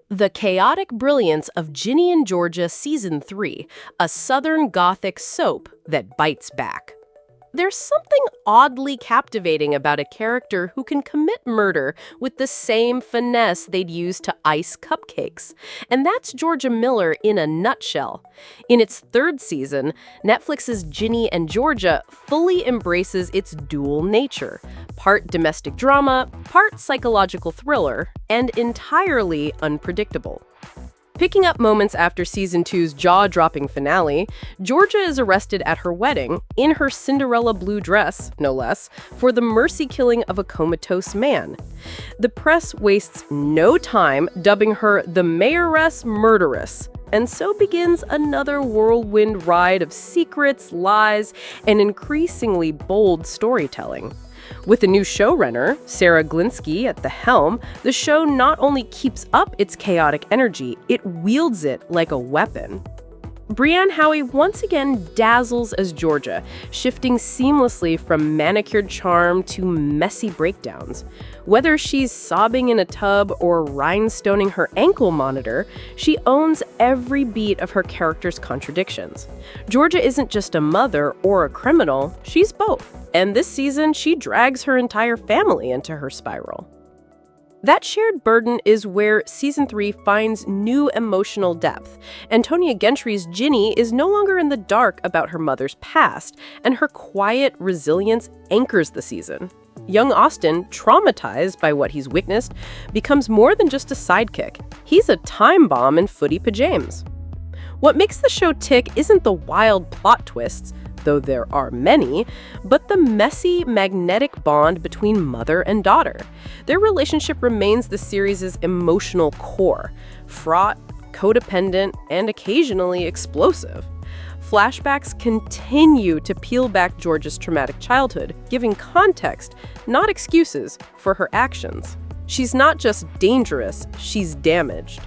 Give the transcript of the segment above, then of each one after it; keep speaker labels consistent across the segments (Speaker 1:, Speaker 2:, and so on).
Speaker 1: The chaotic brilliance of Ginny and Georgia Season 3, a Southern Gothic soap that bites back. There's something oddly captivating about a character who can commit murder with the same finesse they'd use to ice cupcakes. And that's Georgia Miller in a nutshell. In its third season, Netflix's Ginny and Georgia fully embraces its dual nature, part domestic drama, part psychological thriller, and entirely unpredictable. Picking up moments after Season 2's jaw-dropping finale, Georgia is arrested at her wedding, in her Cinderella blue dress, no less, for the mercy killing of a comatose man. The press wastes no time dubbing her the mayoress murderess, and so begins another whirlwind ride of secrets, lies, and increasingly bold storytelling. With a new showrunner, Sarah Glinsky, at the helm, the show not only keeps up its chaotic energy, it wields it like a weapon. Brianne Howey once again dazzles as Georgia, shifting seamlessly from manicured charm to messy breakdowns. Whether she's sobbing in a tub or rhinestoning her ankle monitor, she owns every beat of her character's contradictions. Georgia isn't just a mother or a criminal, she's both. And this season, she drags her entire family into her spiral. That shared burden is where Season 3 finds new emotional depth. Antonia Gentry's Ginny is no longer in the dark about her mother's past, and her quiet resilience anchors the season. Young Austin, traumatized by what he's witnessed, becomes more than just a sidekick. He's a time bomb in footy pajamas. What makes the show tick isn't the wild plot twists, though there are many, but the messy, magnetic bond between mother and daughter. Their relationship remains the series' emotional core, fraught, codependent, and occasionally explosive. Flashbacks continue to peel back Georgia's traumatic childhood, giving context, not excuses, for her actions. She's not just dangerous, she's damaged.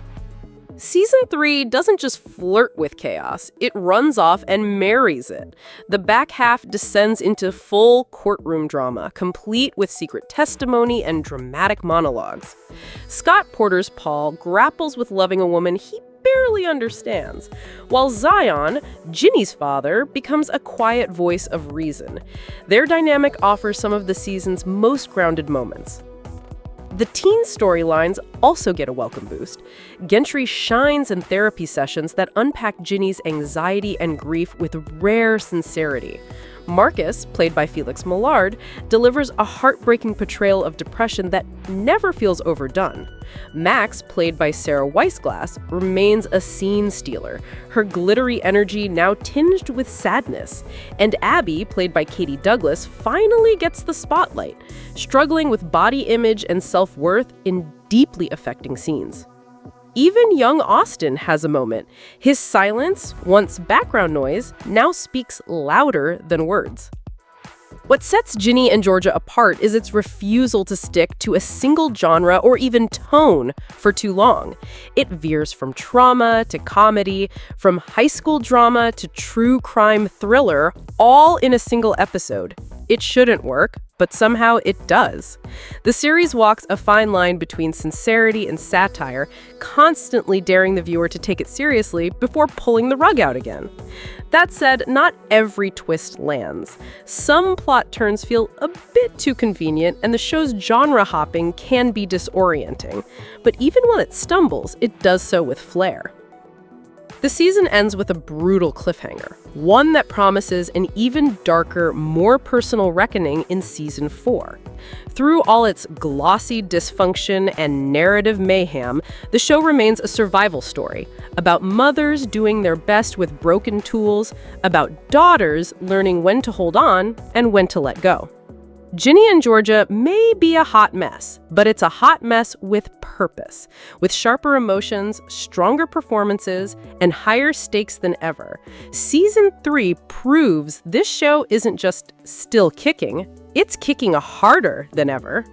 Speaker 1: Season 3 doesn't just flirt with chaos, it runs off and marries it. The back half descends into full courtroom drama, complete with secret testimony and dramatic monologues. Scott Porter's Paul grapples with loving a woman he barely understands, while Zion, Ginny's father, becomes a quiet voice of reason. Their dynamic offers some of the season's most grounded moments. The teen storylines also get a welcome boost. Gentry shines in therapy sessions that unpack Ginny's anxiety and grief with rare sincerity. Marcus, played by Felix Millard, delivers a heartbreaking portrayal of depression that never feels overdone. Max, played by Sarah Weissglass, remains a scene stealer, her glittery energy now tinged with sadness. And Abby, played by Katie Douglas, finally gets the spotlight, struggling with body image and self-worth in deeply affecting scenes. Even young Austin has a moment. His silence, once background noise, now speaks louder than words. What sets Ginny and Georgia apart is its refusal to stick to a single genre or even tone for too long. It veers from trauma to comedy, from high school drama to true crime thriller, all in a single episode. It shouldn't work, but somehow it does. The series walks a fine line between sincerity and satire, constantly daring the viewer to take it seriously before pulling the rug out again. That said, not every twist lands. Some plot turns feel a bit too convenient, and the show's genre hopping can be disorienting. But even when it stumbles, it does so with flair. The season ends with a brutal cliffhanger, one that promises an even darker, more personal reckoning in Season 4. Through all its glossy dysfunction and narrative mayhem, the show remains a survival story about mothers doing their best with broken tools, about daughters learning when to hold on and when to let go. Ginny and Georgia may be a hot mess, but it's a hot mess with purpose, with sharper emotions, stronger performances, and higher stakes than ever. Season 3 proves this show isn't just still kicking, it's kicking harder than ever.